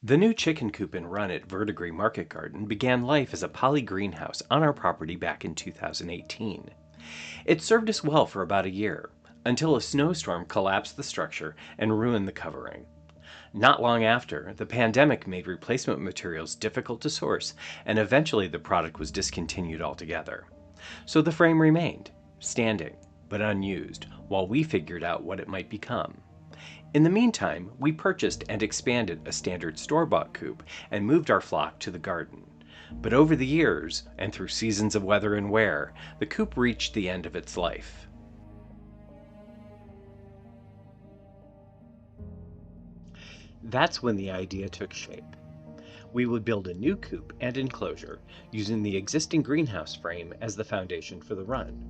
The new chicken coop and run at Verdigris Market Garden began life as a poly greenhouse on our property back in 2018. It served us well for about a year, until a snowstorm collapsed the structure and ruined the covering. Not long after, the pandemic made replacement materials difficult to source, and eventually the product was discontinued altogether. So the frame remained, standing, but unused, while we figured out what it might become. In the meantime, we purchased and expanded a standard store-bought coop and moved our flock to the garden. But over the years, and through seasons of weather and wear, the coop reached the end of its life. That's when the idea took shape. We would build a new coop and enclosure using the existing greenhouse frame as the foundation for the run.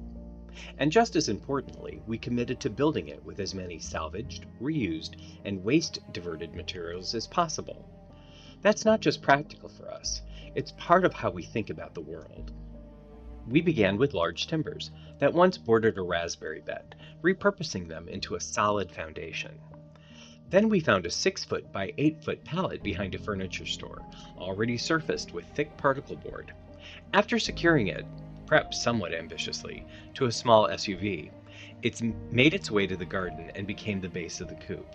And just as importantly, we committed to building it with as many salvaged, reused, and waste-diverted materials as possible. That's not just practical for us, it's part of how we think about the world. We began with large timbers that once bordered a raspberry bed, repurposing them into a solid foundation. Then we found a 6-foot by 8-foot pallet behind a furniture store, already surfaced with thick particle board. After securing it, perhaps somewhat ambitiously, to a small SUV, it's made its way to the garden and became the base of the coop.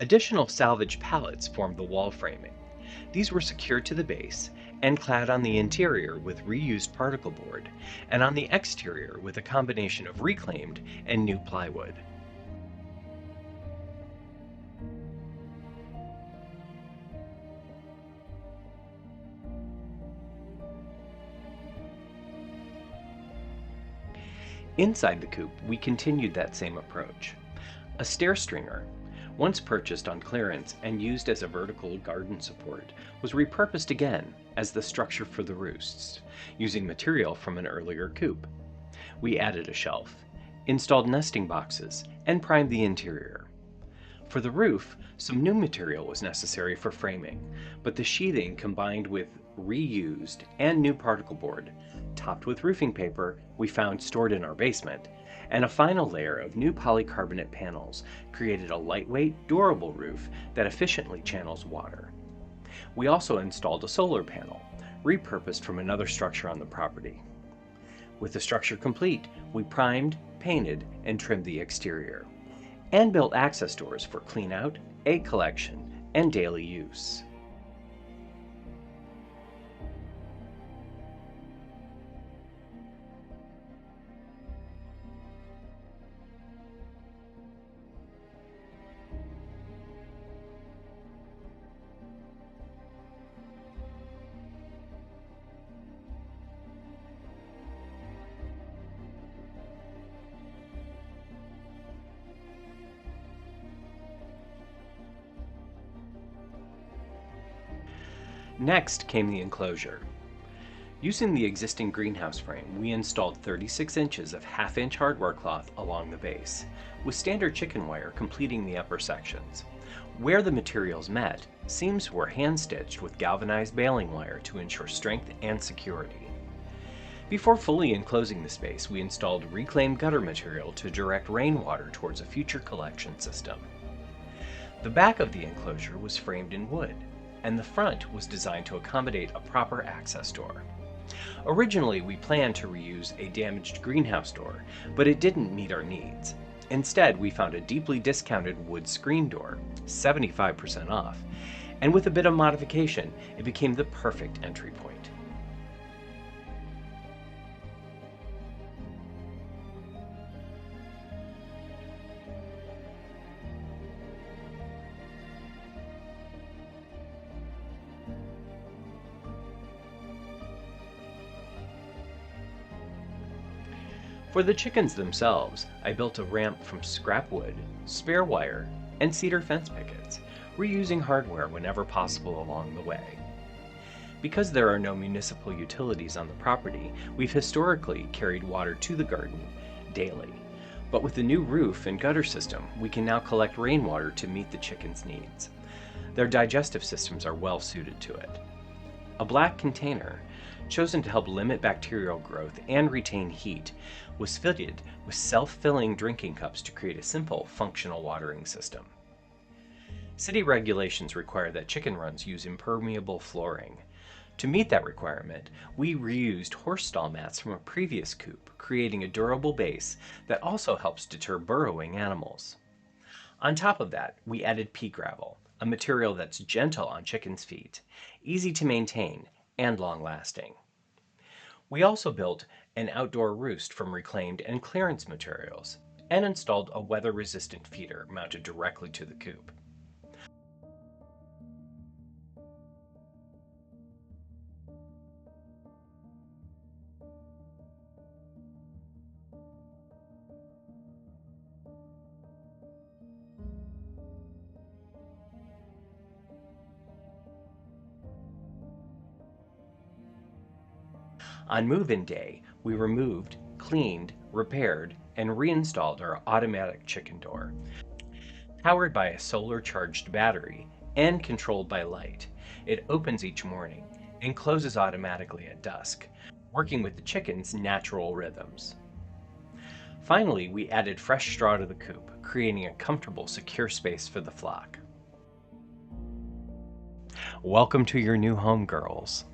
Additional salvage pallets formed the wall framing. These were secured to the base and clad on the interior with reused particle board, and on the exterior with a combination of reclaimed and new plywood. Inside the coop, we continued that same approach. A stair stringer, once purchased on clearance and used as a vertical garden support, was repurposed again as the structure for the roosts, using material from an earlier coop. We added a shelf, installed nesting boxes, and primed the interior. For the roof, some new material was necessary for framing, but the sheathing combined with reused and new particle board, topped with roofing paper we found stored in our basement, and a final layer of new polycarbonate panels created a lightweight, durable roof that efficiently channels water. We also installed a solar panel, repurposed from another structure on the property. With the structure complete, we primed, painted, and trimmed the exterior, and built access doors for clean-out, egg collection, and daily use. Next came the enclosure. Using the existing greenhouse frame, we installed 36 inches of half-inch hardware cloth along the base, with standard chicken wire completing the upper sections. Where the materials met, seams were hand-stitched with galvanized baling wire to ensure strength and security. Before fully enclosing the space, we installed reclaimed gutter material to direct rainwater towards a future collection system. The back of the enclosure was framed in wood, and the front was designed to accommodate a proper access door. Originally, we planned to reuse a damaged greenhouse door, but it didn't meet our needs. Instead, we found a deeply discounted wood screen door, 75% off, and with a bit of modification, it became the perfect entry point. For the chickens themselves, I built a ramp from scrap wood, spare wire, and cedar fence pickets, reusing hardware whenever possible along the way. Because there are no municipal utilities on the property, we've historically carried water to the garden daily. But with the new roof and gutter system, we can now collect rainwater to meet the chickens' needs. Their digestive systems are well suited to it. A black container, chosen to help limit bacterial growth and retain heat, was fitted with self-filling drinking cups to create a simple, functional watering system. City regulations require that chicken runs use impermeable flooring. To meet that requirement, we reused horse stall mats from a previous coop, creating a durable base that also helps deter burrowing animals. On top of that, we added pea gravel, a material that's gentle on chickens' feet, easy to maintain, and long lasting. We also built an outdoor roost from reclaimed and clearance materials, and installed a weather resistant feeder mounted directly to the coop. On move in day, we removed, cleaned, repaired, and reinstalled our automatic chicken door. Powered by a solar charged battery and controlled by light, it opens each morning and closes automatically at dusk, working with the chicken's natural rhythms. Finally, we added fresh straw to the coop, creating a comfortable, secure space for the flock. Welcome to your new home, girls.